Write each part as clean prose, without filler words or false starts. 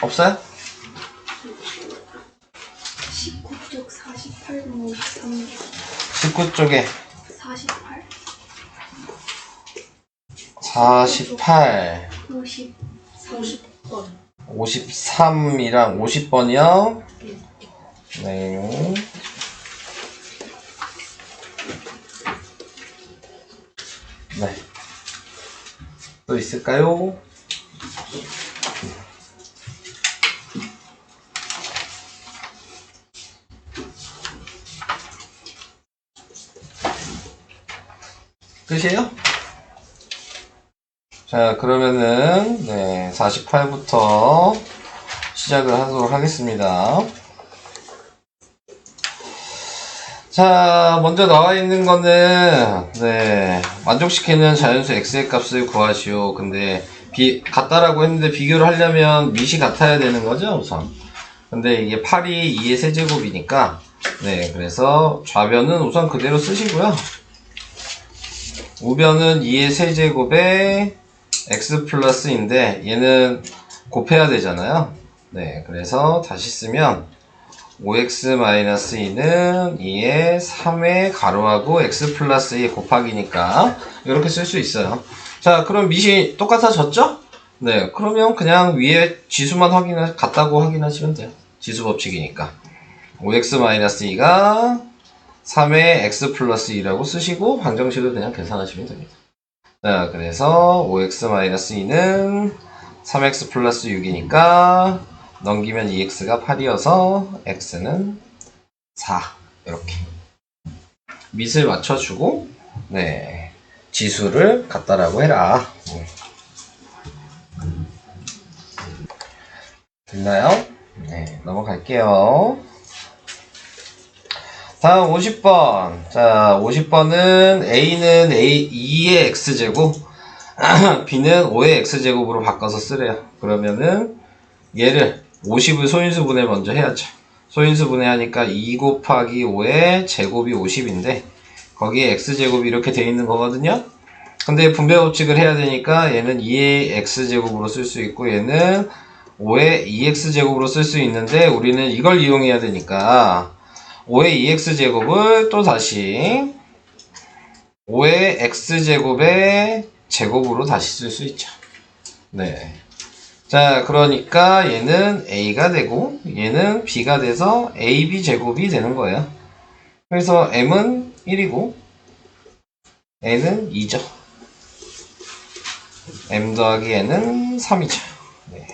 없어요? 19쪽 48번 53. 19쪽에 48. 48 30번. 53이랑 50번이요? 네. 네. 또 있을까요? 끝이에요? 자, 그러면은, 네, 48부터 시작을 하도록 하겠습니다. 자, 먼저 나와 있는 거는, 네, 만족시키는 자연수 x의 값을 구하시오. 근데, 같다라고 했는데 비교를 하려면 밑이 같아야 되는 거죠, 우선. 근데 이게 8이 2의 세제곱이니까, 네, 그래서 좌변은 우선 그대로 쓰시고요. 우변은 2의 세제곱에 x 플러스인데, 얘는 곱해야 되잖아요. 네, 그래서 다시 쓰면, 5x-2는 2의 3의 가로하고 x 플러스 2 곱하기니까 이렇게 쓸 수 있어요. 자, 그럼 밑이 똑같아졌죠? 네, 그러면 그냥 위에 지수만 같다고 확인하시면 돼요. 지수 법칙이니까. 5x-2가 3의 x 플러스 2라고 쓰시고 방정식을 그냥 계산하시면 됩니다. 자, 그래서 5x-2는 3x 플러스 6이니까 넘기면 2x가 8이어서 x는 4 이렇게 밑을 맞춰주고 네 지수를 같다라고 해라. 됐나요? 네, 넘어갈게요. 다음 50번. 자, 50번은 a는 2의 x제곱 b는 5의 x제곱으로 바꿔서 쓰래요. 그러면은 얘를 50을 소인수분해 먼저 해야죠. 소인수분해 하니까 2 곱하기 5의 제곱이 50인데 거기에 x제곱이 이렇게 돼 있는 거거든요. 근데 분배 법칙을 해야 되니까 얘는 2의 x제곱으로 쓸 수 있고 얘는 5의 2x제곱으로 쓸 수 있는데 우리는 이걸 이용해야 되니까 5의 2x제곱을 또 다시 5의 x제곱의 제곱으로 다시 쓸 수 있죠. 네. 자, 그러니까 얘는 a가 되고 얘는 b가 돼서 ab 제곱이 되는 거예요. 그래서 m은 1이고 n은 2죠. m 더하기 n은 3이죠. 네.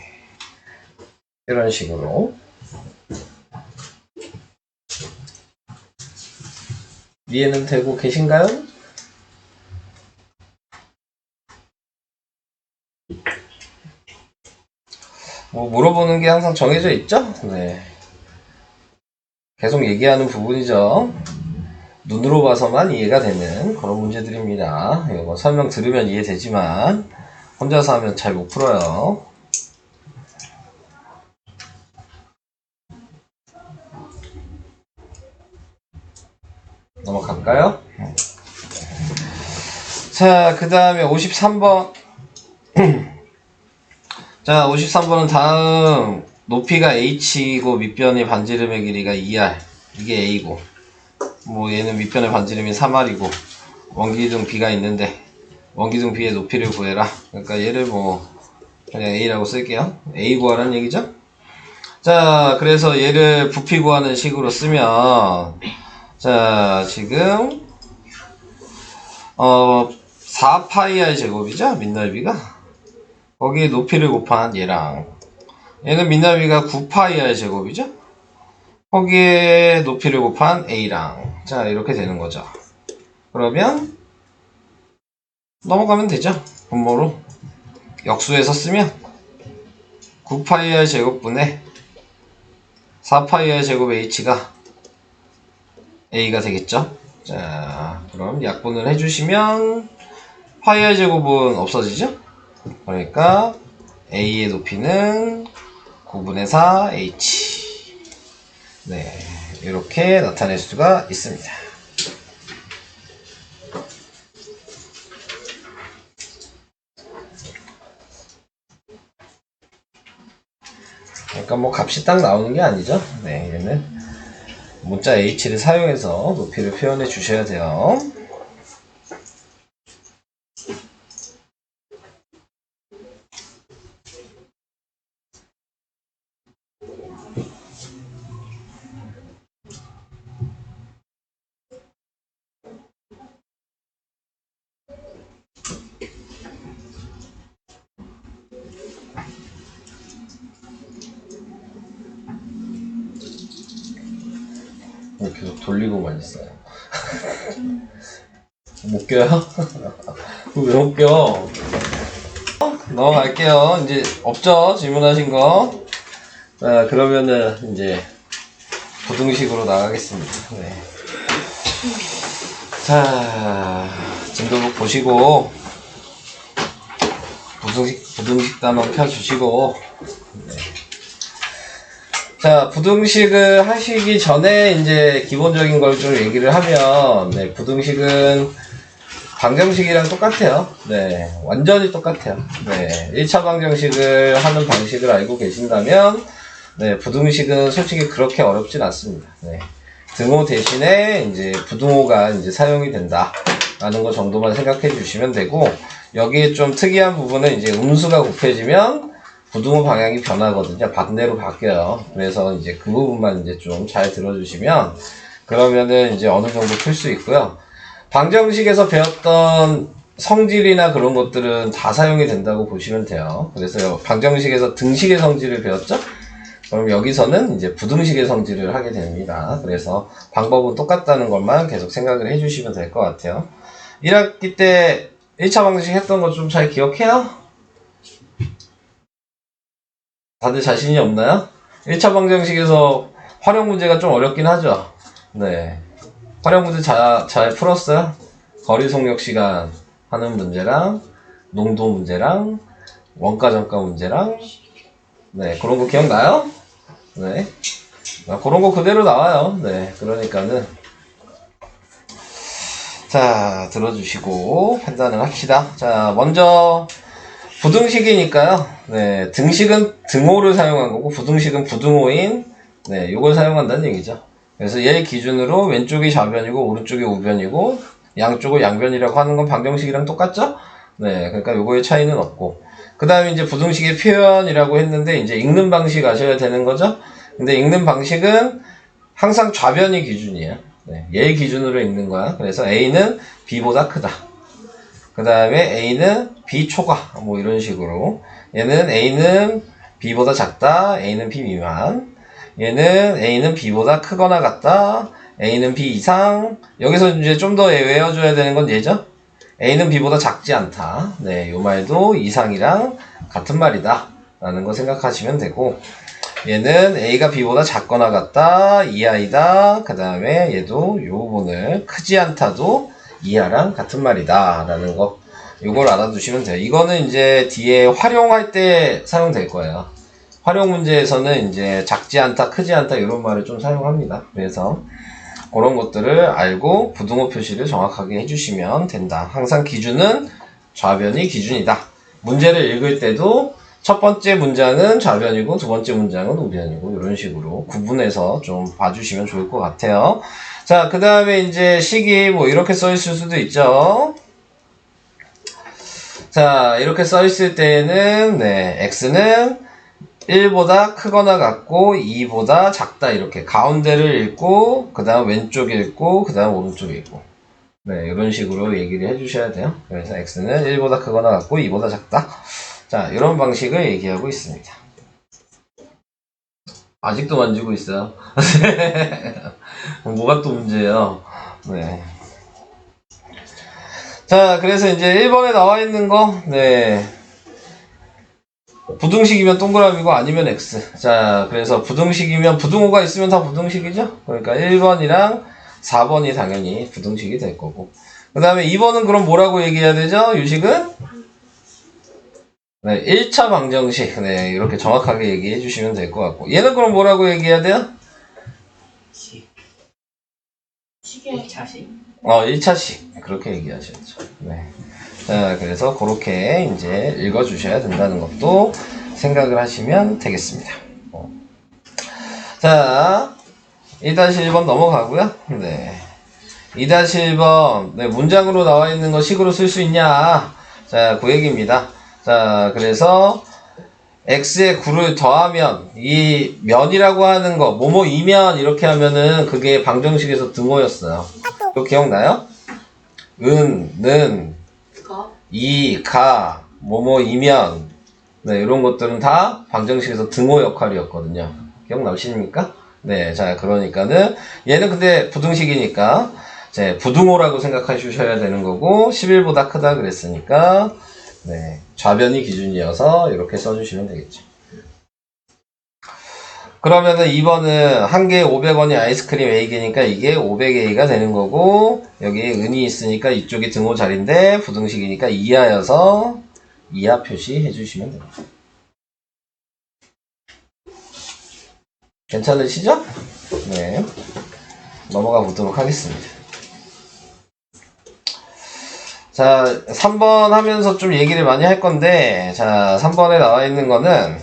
이런 식으로 이해는 되고 계신가요? 뭐 물어보는 게 항상 정해져 있죠? 네. 계속 얘기하는 부분이죠. 눈으로 봐서만 이해가 되는 그런 문제들입니다. 이거 설명 들으면 이해되지만 혼자서 하면 잘 못 풀어요. 넘어갈까요? 자, 그 다음에 53번. 자, 53번은 다음 높이가 h이고 밑변의 반지름의 길이가 2r. 이게 a고 뭐 얘는 밑변의 반지름이 3r이고 원기둥 b가 있는데 원기둥 b의 높이를 구해라. 그러니까 얘를 뭐 그냥 a라고 쓸게요. a 구하라는 얘기죠. 자, 그래서 얘를 부피 구하는 식으로 쓰면 자, 지금 4파이r 제곱이죠? 밑넓이가. 거기에 높이를 곱한 얘랑 얘는 밑넓이가 9파이r 제곱이죠? 거기에 높이를 곱한 a랑 자, 이렇게 되는 거죠. 그러면 넘어가면 되죠. 분모로 역수해서 쓰면 9파이r 제곱분의 4파이r 제곱 h가 a가 되겠죠. 자, 그럼 약분을 해주시면 파이r 제곱은 없어지죠. 그러니까 a의 높이는 9분의 4 h. 네, 이렇게 나타낼 수가 있습니다. 그러니까 뭐 값이 딱 나오는 게 아니죠. 네, 얘는 문자 h를 사용해서 높이를 표현해 주셔야 돼요. 계속 돌리고만 있어요. 못 껴요? 왜 못 껴? 넘어갈게요. 이제 없죠? 질문하신 거. 자, 그러면은 이제 부등식으로 나가겠습니다. 네. 자, 진도북 보시고 부등식 단원 펴주시고. 네. 자, 부등식을 하시기 전에 이제 기본적인 걸 좀 얘기를 하면, 네, 부등식은 방정식이랑 똑같아요. 네, 완전히 똑같아요. 네, 1차 방정식을 하는 방식을 알고 계신다면, 네, 부등식은 솔직히 그렇게 어렵진 않습니다. 네, 등호 대신에 이제 부등호가 이제 사용이 된다. 라는 거 정도만 생각해 주시면 되고, 여기에 좀 특이한 부분은 이제 음수가 곱해지면 부등호 방향이 변하거든요. 반대로 바뀌어요. 그래서 이제 그 부분만 이제 좀 잘 들어주시면, 그러면은 이제 어느 정도 풀 수 있고요. 방정식에서 배웠던 성질이나 그런 것들은 다 사용이 된다고 보시면 돼요. 그래서 방정식에서 등식의 성질을 배웠죠? 그럼 여기서는 이제 부등식의 성질을 하게 됩니다. 그래서 방법은 똑같다는 것만 계속 생각을 해주시면 될 것 같아요. 1학기 때 1차 방정식 했던 거 좀 잘 기억해요? 다들 자신이 없나요? 1차 방정식에서 활용 문제가 좀 어렵긴 하죠? 네. 활용 문제 잘 풀었어요? 거리 속력 시간 하는 문제랑, 농도 문제랑, 원가 정가 문제랑, 네. 그런 거 기억나요? 네. 그런 거 그대로 나와요. 네. 그러니까는. 자, 들어주시고 판단을 합시다. 자, 먼저 부등식이니까요. 네, 등식은 등호를 사용한 거고 부등식은 부등호인 네, 요걸 사용한다는 얘기죠. 그래서 얘 기준으로 왼쪽이 좌변이고 오른쪽이 우변이고 양쪽을 양변이라고 하는 건 방정식이랑 똑같죠? 네, 그러니까 요거의 차이는 없고 그 다음에 이제 부등식의 표현이라고 했는데 이제 읽는 방식 아셔야 되는 거죠? 근데 읽는 방식은 항상 좌변이 기준이에요. 네, 얘 기준으로 읽는 거야. 그래서 A는 B보다 크다. 그 다음에 A는 B 초과 뭐 이런 식으로 얘는 A는 B보다 작다. A는 B 미만. 얘는 A는 B보다 크거나 같다. A는 B 이상. 여기서 이제 좀 더 외워줘야 되는 건 얘죠. A는 B보다 작지 않다. 네, 요 말도 이상이랑 같은 말이다. 라는 거 생각하시면 되고 얘는 A가 B보다 작거나 같다. 이하이다. 그 다음에 얘도 요 부분을 크지 않다도 이하랑 같은 말이다. 라는 거. 요걸 알아두시면 돼요. 이거는 이제 뒤에 활용할 때 사용될 거예요. 활용 문제에서는 이제 작지 않다, 크지 않다 이런 말을 좀 사용합니다. 그래서 그런 것들을 알고 부등호 표시를 정확하게 해주시면 된다. 항상 기준은 좌변이 기준이다. 문제를 읽을 때도 첫 번째 문장은 좌변이고 두 번째 문장은 우변이고 이런 식으로 구분해서 좀 봐주시면 좋을 것 같아요. 자, 그 다음에 이제 식이 뭐 이렇게 써 있을 수도 있죠. 자, 이렇게 써 있을 때는 네, x는 1보다 크거나 같고 2보다 작다 이렇게 가운데를 읽고 그 다음 왼쪽 읽고 그 다음 오른쪽 읽고 네, 이런 식으로 얘기를 해주셔야 돼요. 그래서 x는 1보다 크거나 같고 2보다 작다. 자, 이런 방식을 얘기하고 있습니다. 아직도 만지고 있어요. 뭐가 또 문제예요? 네. 자, 그래서 이제 1번에 나와 있는 거, 네. 부등식이면 동그라미고 아니면 x. 자, 그래서 부등식이면 부등호가 있으면 다 부등식이죠? 그러니까 1번이랑 4번이 당연히 부등식이 될 거고. 그 다음에 2번은 그럼 뭐라고 얘기해야 되죠? 유식은? 네, 1차 방정식. 네, 이렇게 정확하게 얘기해 주시면 될 것 같고. 얘는 그럼 뭐라고 얘기해야 돼요? 식의 1차식. 1차식. 그렇게 얘기하셨죠. 네. 자, 그래서 그렇게 이제 읽어주셔야 된다는 것도 생각을 하시면 되겠습니다. 자, 2-1번 넘어가고요. 네. 2-1번, 네, 문장으로 나와 있는 거 식으로 쓸 수 있냐? 자, 그 얘기입니다. 자, 그래서 x에 9를 더하면 이 면이라고 하는 거 뭐뭐이면 이렇게 하면은 그게 방정식에서 등호였어요. 이거 기억나요? 는, 거. 가, 뭐뭐이면 네, 이런 것들은 다 방정식에서 등호 역할이었거든요. 기억나십니까? 네, 자, 그러니까는 얘는 근데 부등식이니까 자, 부등호라고 생각하셔야 되는 거고 11보다 크다 그랬으니까 네, 좌변이 기준이어서 이렇게 써주시면 되겠죠. 그러면은 2번은 한 개에 500원이 아이스크림 A개니까 이게 500A가 되는 거고 여기에 은이 있으니까 이쪽이 등호 자리인데 부등식이니까 이하여서 이하 표시해 주시면 됩니다. 괜찮으시죠? 네. 넘어가 보도록 하겠습니다. 자, 3번 하면서 좀 얘기를 많이 할 건데, 자, 3번에 나와 있는 거는,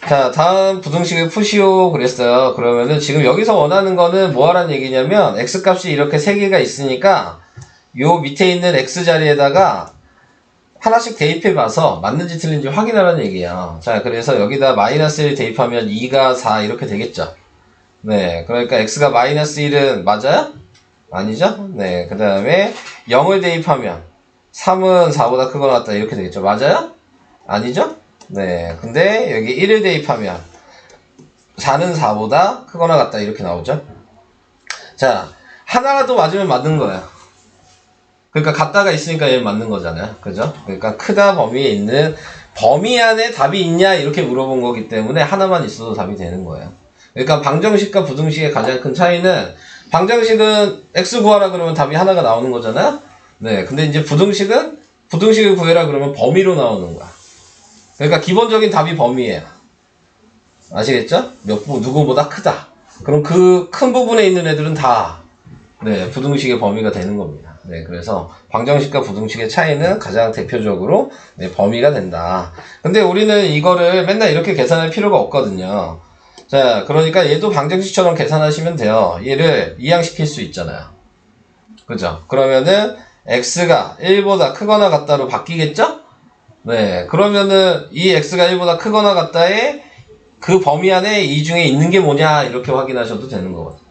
자, 다음 부등식을 푸시오 그랬어요. 그러면은 지금 여기서 원하는 거는 뭐 하라는 얘기냐면, x값이 이렇게 3개가 있으니까, 요 밑에 있는 x 자리에다가 하나씩 대입해 봐서 맞는지 틀린지 확인하라는 얘기예요. 자, 그래서 여기다 마이너스 1 대입하면 2가 4 이렇게 되겠죠. 네, 그러니까 x가 마이너스 1은 맞아요? 아니죠? 네, 그 다음에 0을 대입하면 3은 4보다 크거나 같다 이렇게 되겠죠. 맞아요? 아니죠? 네, 근데 여기 1을 대입하면 4는 4보다 크거나 같다 이렇게 나오죠. 자, 하나라도 맞으면 맞는 거예요. 그러니까 같다가 있으니까 얘는 맞는 거잖아요. 그죠? 그러니까 크다 범위에 있는 범위 안에 답이 있냐 이렇게 물어본 거기 때문에 하나만 있어도 답이 되는 거예요. 그러니까 방정식과 부등식의 가장 큰 차이는 방정식은 x 구하라 그러면 답이 하나가 나오는 거잖아요. 네, 근데 이제 부등식은 부등식을 구해라 그러면 범위로 나오는 거야. 그러니까 기본적인 답이 범위예요. 아시겠죠? 누구보다 크다. 그럼 그 큰 부분에 있는 애들은 다 네, 부등식의 범위가 되는 겁니다. 네, 그래서 방정식과 부등식의 차이는 가장 대표적으로 네, 범위가 된다. 근데 우리는 이거를 맨날 이렇게 계산할 필요가 없거든요. 자, 그러니까 얘도 방정식처럼 계산하시면 돼요. 얘를 이항시킬 수 있잖아요. 그죠? 그러면은 x가 1보다 크거나 같다로 바뀌겠죠? 네, 그러면은 이 x가 1보다 크거나 같다에 그 범위 안에 이 중에 있는 게 뭐냐 이렇게 확인하셔도 되는 거거든요.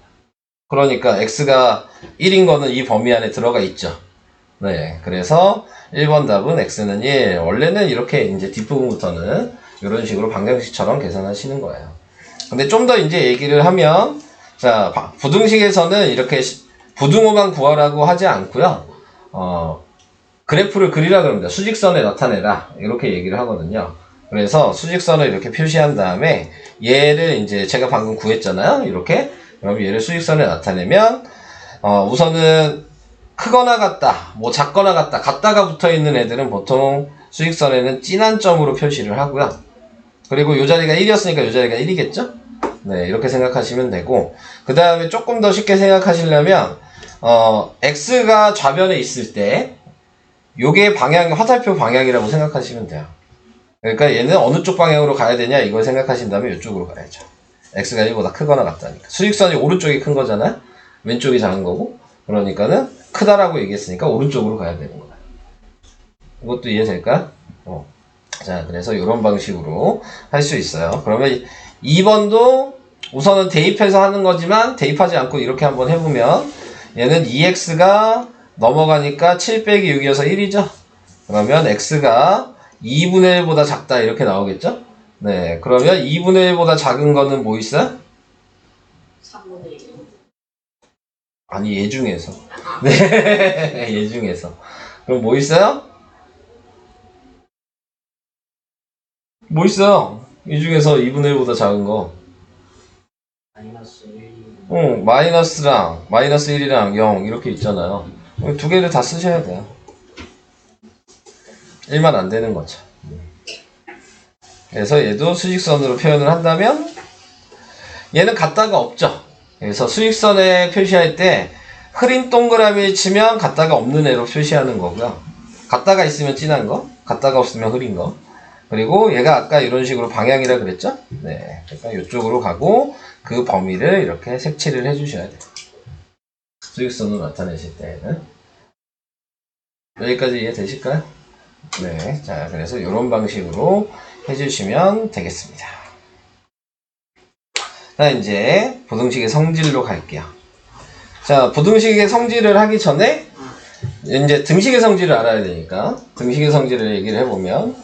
그러니까 x가 1인 거는 이 범위 안에 들어가 있죠. 네, 그래서 1번 답은 x는 1. 원래는 이렇게 이제 뒷부분부터는 이런 식으로 방정식처럼 계산하시는 거예요. 근데 좀 더 이제 얘기를 하면, 자, 부등식에서는 이렇게 부등호만 구하라고 하지 않고요. 그래프를 그리라 그럽니다. 수직선에 나타내라. 이렇게 얘기를 하거든요. 그래서 수직선을 이렇게 표시한 다음에 얘를 이제 제가 방금 구했잖아요. 이렇게. 그럼 얘를 수직선에 나타내면 우선은 크거나 같다, 뭐 작거나 같다, 같다가 붙어있는 애들은 보통 수직선에는 진한 점으로 표시를 하고요. 그리고 이 자리가 1이었으니까 이 자리가 1이겠죠? 네, 이렇게 생각하시면 되고 그 다음에 조금 더 쉽게 생각하시려면 x가 좌변에 있을 때 요게 방향, 화살표 방향이라고 생각하시면 돼요. 그러니까 얘는 어느 쪽 방향으로 가야 되냐 이걸 생각하신다면 이쪽으로 가야죠. x가 1보다 크거나 같다니까. 수직선이 오른쪽이 큰 거잖아요? 왼쪽이 작은 거고. 그러니까는 크다라고 얘기했으니까 오른쪽으로 가야 되는 거예요. 이것도 이해될까요? 자, 그래서 이런 방식으로 할 수 있어요. 그러면 2번도 우선은 대입해서 하는 거지만 대입하지 않고 이렇게 한번 해보면 얘는 2x가 넘어가니까 7 빼기 6이어서 1이죠? 그러면 x가 2분의 1보다 작다 이렇게 나오겠죠? 네, 그러면 2분의 1보다 작은 거는 뭐 있어요? 3분의 1. 아니, 얘 중에서. 네, 얘 중에서. 그럼 뭐 있어요? 뭐 있어요? 이 중에서 2분의 1보다 작은 거. 마이너스 1. 마이너스랑, 마이너스 1이랑 0 이렇게 있잖아요. 두 개를 다 쓰셔야 돼요. 1만 안 되는 거죠. 그래서 얘도 수직선으로 표현을 한다면 얘는 같다가 없죠. 그래서 수직선에 표시할 때 흐린 동그라미 치면 같다가 없는 애로 표시하는 거고요. 같다가 있으면 진한 거, 같다가 없으면 흐린 거. 그리고 얘가 아까 이런 식으로 방향이라 그랬죠? 네. 그러니까 이쪽으로 가고 그 범위를 이렇게 색칠을 해주셔야 돼요. 수직선으로 나타내실 때는. 여기까지 이해되실까요? 네. 자, 그래서 이런 방식으로 해주시면 되겠습니다. 자, 이제 부등식의 성질로 갈게요. 자, 부등식의 성질을 하기 전에 이제 등식의 성질을 알아야 되니까 등식의 성질을 얘기를 해보면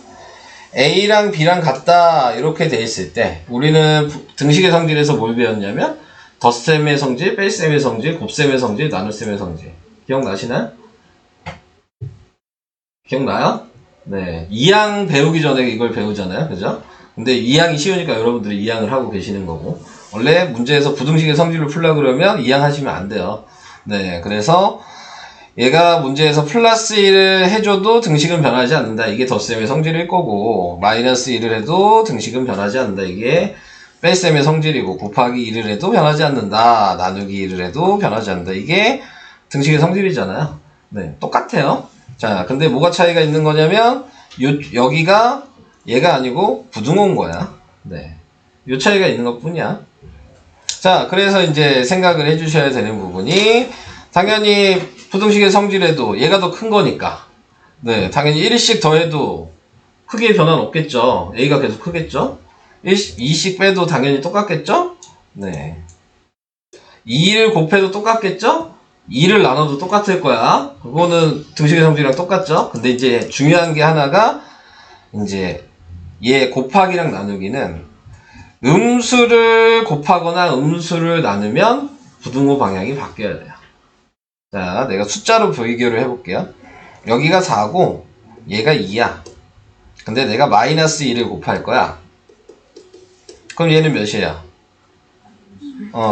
A랑 B랑 같다 이렇게 돼 있을 때 우리는 등식의 성질에서 뭘 배웠냐면 덧셈의 성질, 뺄셈의 성질, 곱셈의 성질, 나눗셈의 성질. 기억나시나요? 기억나요? 네. 2항 배우기 전에 이걸 배우잖아요. 그죠? 근데 2항이 쉬우니까 여러분들이 2항을 하고 계시는 거고 원래 문제에서 부등식의 성질을 풀려고 그러면 2항 하시면 안 돼요. 네. 그래서 얘가 문제에서 플러스 1을 해줘도 등식은 변하지 않는다. 이게 덧셈의 성질일 거고 마이너스 1을 해도 등식은 변하지 않는다. 이게 뺄셈의 성질이고 곱하기 1을 해도 변하지 않는다. 나누기 1을 해도 변하지 않는다. 이게 등식의 성질이잖아요. 네, 똑같아요. 자, 근데 뭐가 차이가 있는 거냐면 여기가 얘가 아니고 부등호인 거야. 네, 요 차이가 있는 것 뿐이야. 자, 그래서 이제 생각을 해주셔야 되는 부분이 당연히 부등식의 성질에도 얘가 더 큰 거니까 네, 당연히 1씩 더해도 크게 변화는 없겠죠. A가 계속 크겠죠. 2씩 빼도 당연히 똑같겠죠. 네. 2를 곱해도 똑같겠죠. 2를 나눠도 똑같을 거야. 그거는 등식의 성질이랑 똑같죠. 근데 이제 중요한 게 하나가 이제 얘 곱하기랑 나누기는 음수를 곱하거나 음수를 나누면 부등호 방향이 바뀌어야 돼요. 자, 내가 숫자로 비교를 해볼게요. 여기가 4고 얘가 2야. 근데 내가 마이너스 2를 곱할 거야. 그럼 얘는 몇이에요?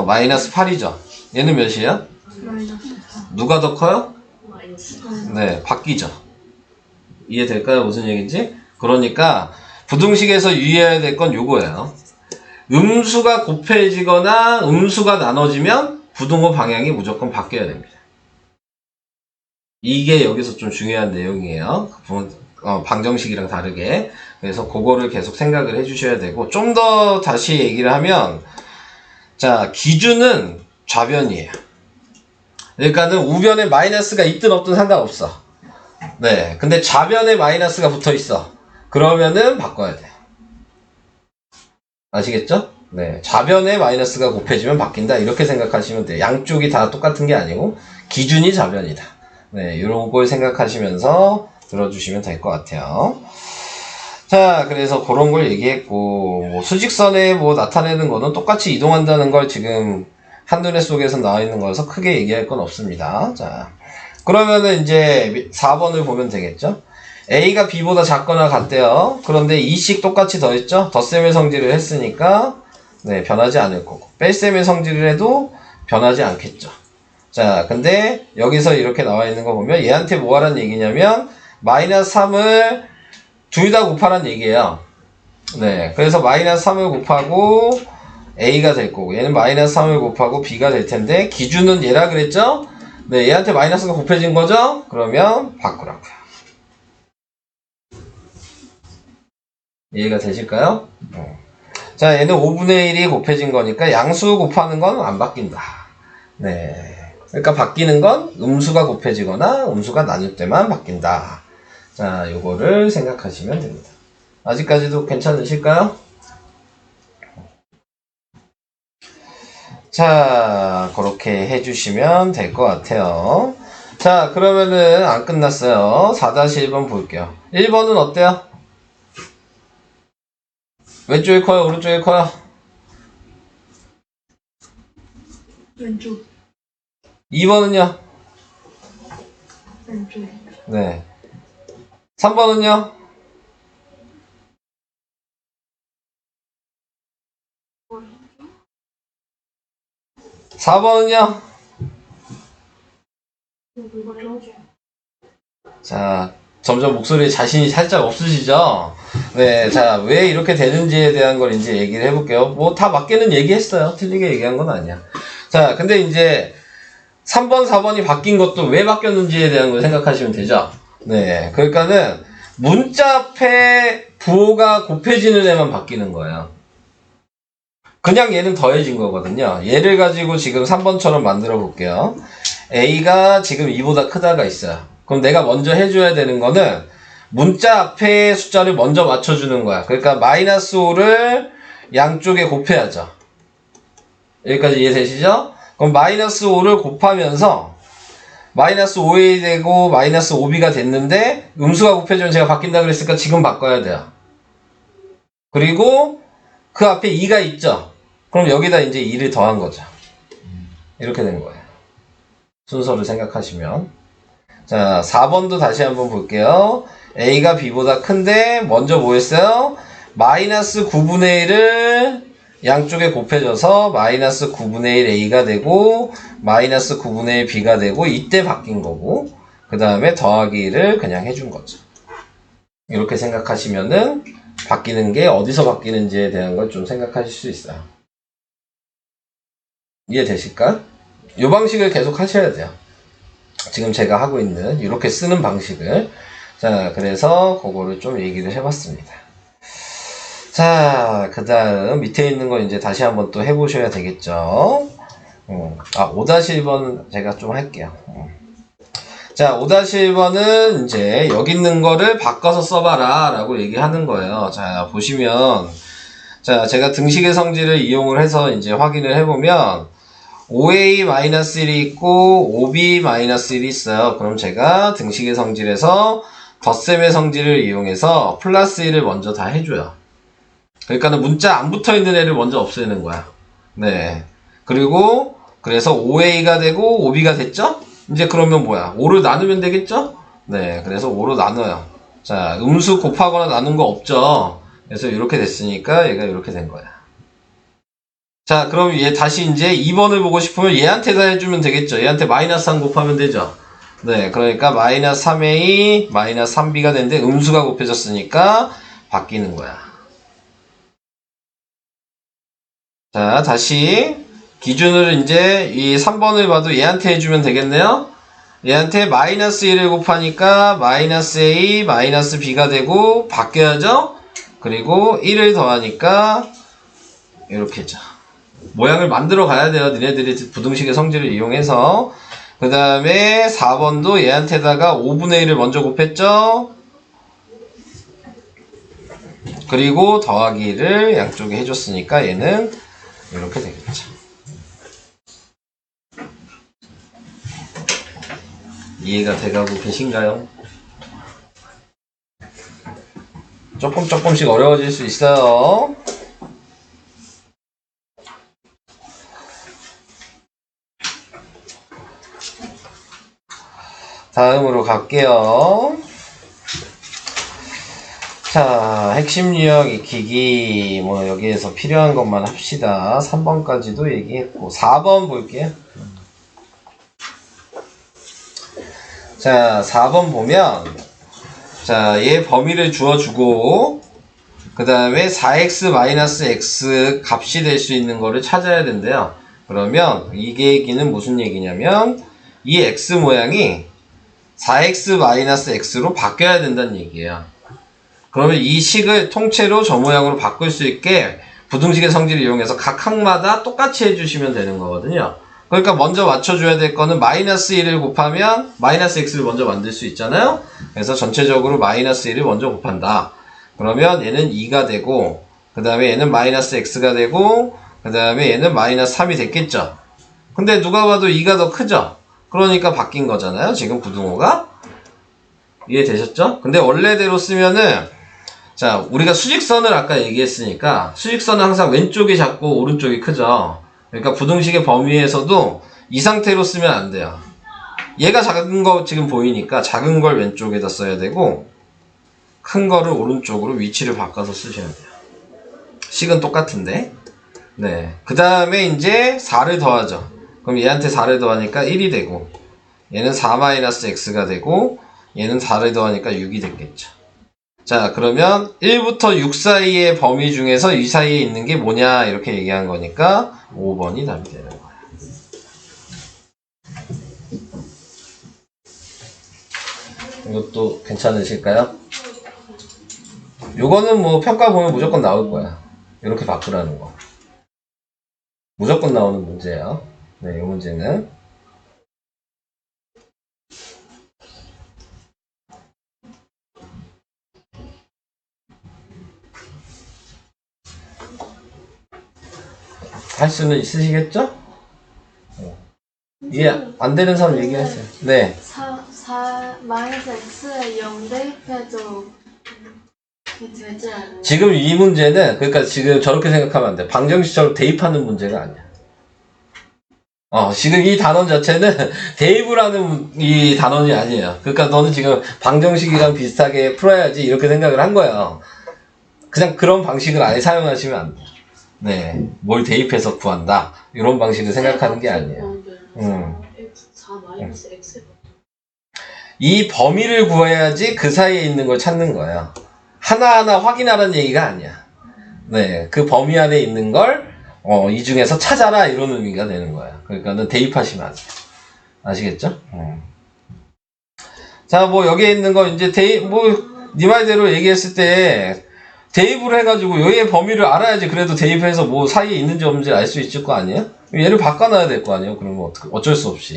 마이너스 8이죠. 얘는 몇이에요? 누가 더 커요? 네, 바뀌죠. 이해될까요? 무슨 얘기인지? 그러니까 부등식에서 유의해야 될 건 요거예요. 음수가 곱해지거나 음수가 나눠지면 부등호 방향이 무조건 바뀌어야 됩니다. 이게 여기서 좀 중요한 내용이에요. 방정식이랑 다르게. 그래서 그거를 계속 생각을 해주셔야 되고 좀 더 다시 얘기를 하면 자, 기준은 좌변이에요. 그러니까는 우변에 마이너스가 있든 없든 상관없어. 네, 근데 좌변에 마이너스가 붙어 있어. 그러면은 바꿔야 돼요. 아시겠죠? 네, 좌변에 마이너스가 곱해지면 바뀐다. 이렇게 생각하시면 돼요. 양쪽이 다 똑같은 게 아니고 기준이 좌변이다. 네, 이런 걸 생각하시면서 들어주시면 될 것 같아요. 자, 그래서 그런 걸 얘기했고, 뭐 수직선에 뭐 나타내는 거는 똑같이 이동한다는 걸 지금 한눈에 속에서 나와 있는 거라서 크게 얘기할 건 없습니다. 자, 그러면은 이제 4번을 보면 되겠죠? A가 B보다 작거나 같대요. 그런데 2씩 똑같이 더했죠? 덧셈의 성질을 했으니까, 네, 변하지 않을 거고. 뺄셈의 성질을 해도 변하지 않겠죠. 자, 근데 여기서 이렇게 나와 있는 거 보면 얘한테 뭐 하란 얘기냐면 마이너스 3을 둘 다 곱하란 얘기예요. 네, 그래서 마이너스 3을 곱하고 A가 될 거고 얘는 마이너스 3을 곱하고 B가 될 텐데 기준은 얘라 그랬죠? 네, 얘한테 마이너스가 곱해진 거죠? 그러면 바꾸라고요. 이해가 되실까요? 자, 얘는 5분의 1이 곱해진 거니까 양수 곱하는 건 안 바뀐다. 네. 그러니까 바뀌는 건 음수가 곱해지거나 음수가 나눌 때만 바뀐다. 자, 요거를 생각하시면 됩니다. 아직까지도 괜찮으실까요? 자, 그렇게 해주시면 될 것 같아요. 자, 그러면은 안 끝났어요. 4-1번 볼게요. 1번은 어때요? 왼쪽이 커요? 오른쪽이 커요? 왼쪽. 2번은요? 왼쪽. 네. 3번은요? 사 4번은요? 자, 점점 목소리에 자신이 살짝 없으시죠? 네, 자, 왜 이렇게 되는지에 대한 걸 이제 얘기를 해볼게요. 뭐 다 맞게는 얘기했어요. 틀리게 얘기한 건 아니야. 자, 근데 이제 3번, 4번이 바뀐 것도 왜 바뀌었는지에 대한 걸 생각하시면 되죠? 네, 그러니까는 문자 앞에 부호가 곱해지는 애만 바뀌는 거예요. 그냥 얘는 더해진 거거든요. 얘를 가지고 지금 3번처럼 만들어 볼게요. A가 지금 2보다 크다가 있어요. 그럼 내가 먼저 해줘야 되는 거는 문자 앞에 숫자를 먼저 맞춰주는 거야. 그러니까 마이너스 5를 양쪽에 곱해야죠. 여기까지 이해되시죠? 그럼 마이너스 5를 곱하면서 마이너스 5a 되고 마이너스 5b가 됐는데 음수가 곱해지면 제가 바뀐다 그랬으니까 지금 바꿔야 돼요. 그리고 그 앞에 2가 있죠? 그럼 여기다 이제 2를 더한 거죠. 이렇게 된 거예요. 순서를 생각하시면. 자, 4번도 다시 한번 볼게요. A가 B보다 큰데 먼저 뭐 했어요? 마이너스 9분의 1을 양쪽에 곱해져서 마이너스 9분의 1 A가 되고 마이너스 9분의 1 B가 되고 이때 바뀐 거고 그 다음에 더하기 1을 그냥 해준 거죠. 이렇게 생각하시면은 바뀌는 게 어디서 바뀌는지에 대한 걸 좀 생각하실 수 있어요. 이해되실까? 이 방식을 계속 하셔야 돼요. 지금 제가 하고 있는 이렇게 쓰는 방식을. 자, 그래서 그거를 좀 얘기를 해봤습니다. 자, 그 다음 밑에 있는 거 이제 다시 한번 또 해보셔야 되겠죠. 5-1번 제가 좀 할게요. 자, 5-1번은 이제 여기 있는 거를 바꿔서 써봐라 라고 얘기하는 거예요. 자, 보시면 자, 제가 등식의 성질을 이용을 해서 이제 확인을 해보면 5a-1이 있고 5b-1이 있어요. 그럼 제가 등식의 성질에서 덧셈의 성질을 이용해서 플러스 1을 먼저 다 해줘요. 그러니까는 문자 안 붙어있는 애를 먼저 없애는 거야. 네. 그리고 그래서 5a가 되고 5b가 됐죠? 이제 그러면 뭐야? 5를 나누면 되겠죠? 네. 그래서 5로 나눠요. 자, 음수 곱하거나 나눈 거 없죠? 그래서 이렇게 됐으니까 얘가 이렇게 된 거야. 자, 그럼 얘 다시 이제 2번을 보고 싶으면 얘한테 다 해주면 되겠죠? 얘한테 마이너스 3 곱하면 되죠? 네, 그러니까 마이너스 3a, 마이너스 3b가 됐는데 음수가 곱해졌으니까 바뀌는 거야. 자, 다시 기준을 이제 이 3번을 봐도 얘한테 해주면 되겠네요? 얘한테 마이너스 1을 곱하니까 마이너스 a, 마이너스 b가 되고 바뀌어야죠? 그리고 1을 더하니까 이렇게죠. 모양을 만들어 가야 돼요. 니네들이 부등식의 성질을 이용해서. 그 다음에 4번도 얘한테다가 5분의 1을 먼저 곱했죠. 그리고 더하기 1을 양쪽에 해줬으니까 얘는 이렇게 되겠죠. 이해가 돼가고 계신가요? 조금씩 어려워질 수 있어요. 다음으로 갈게요. 자, 핵심 유형 익히기 뭐 여기에서 필요한 것만 합시다. 3번까지도 얘기했고 4번 볼게요. 자, 4번 보면 자, 얘 범위를 주어주고 그 다음에 4x-x 값이 될 수 있는 거를 찾아야 된대요. 그러면 이게 얘기는 무슨 얘기냐면 이 x 모양이 4x-x로 바뀌어야 된다는 얘기예요. 그러면 이 식을 통째로 저 모양으로 바꿀 수 있게 부등식의 성질을 이용해서 각 항마다 똑같이 해주시면 되는 거거든요. 그러니까 먼저 맞춰줘야 될 거는 마이너스 1을 곱하면 마이너스 x를 먼저 만들 수 있잖아요. 그래서 전체적으로 마이너스 1을 먼저 곱한다. 그러면 얘는 2가 되고 그 다음에 얘는 마이너스 x가 되고 그 다음에 얘는 마이너스 3이 됐겠죠. 근데 누가 봐도 2가 더 크죠. 그러니까 바뀐 거잖아요. 지금 부등호가. 이해되셨죠? 근데 원래대로 쓰면은 자, 우리가 수직선을 아까 얘기했으니까 수직선은 항상 왼쪽이 작고 오른쪽이 크죠. 그러니까 부등식의 범위에서도 이 상태로 쓰면 안 돼요. 얘가 작은 거 지금 보이니까 작은 걸 왼쪽에다 써야 되고 큰 거를 오른쪽으로 위치를 바꿔서 쓰셔야 돼요. 식은 똑같은데. 네. 그 다음에 이제 4를 더하죠. 그럼 얘한테 4를 더하니까 1이 되고 얘는 4-x가 되고 얘는 4를 더하니까 6이 됐겠죠. 자, 그러면 1부터 6 사이의 범위 중에서 이 사이에 있는 게 뭐냐 이렇게 얘기한 거니까 5번이 답이 되는 거야. 이것도 괜찮으실까요? 요거는 뭐 평가 보면 무조건 나올 거야. 이렇게 바꾸라는 거. 무조건 나오는 문제예요. 네, 이 문제는. 할 수는 있으시겠죠? 이해 안 되는 사람 얘기하세요. 네. 마이너스 x에 0 대입해도 되지 않아요? 지금 이 문제는, 그러니까 지금 저렇게 생각하면 안 돼. 방정식처럼 대입하는 문제가 아니야. 지금 이 단원 자체는 대입을 하는 이 단원이 아니에요. 그러니까 너는 지금 방정식이랑 비슷하게 풀어야지 이렇게 생각을 한 거예요. 그냥 그런 방식을 아예 사용하시면 안 돼. 네. 뭘 대입해서 구한다. 이런 방식을 생각하는 게 아니에요. 4 마이너스 x 이 범위를 구해야지 그 사이에 있는 걸 찾는 거예요. 하나하나 확인하라는 얘기가 아니야. 네. 그 범위 안에 있는 걸 이 중에서 찾아라 이런 의미가 되는 거야. 그러니까는 대입하시면 안 돼. 아시겠죠? 자, 뭐 여기에 있는 거 이제 네 말대로 얘기했을 때 대입을 해가지고 여기의 범위를 알아야지 그래도 대입해서 뭐 사이에 있는지 없는지 알 수 있을 거 아니에요? 얘를 바꿔놔야 될 거 아니에요? 그러면 어쩔 수 없이.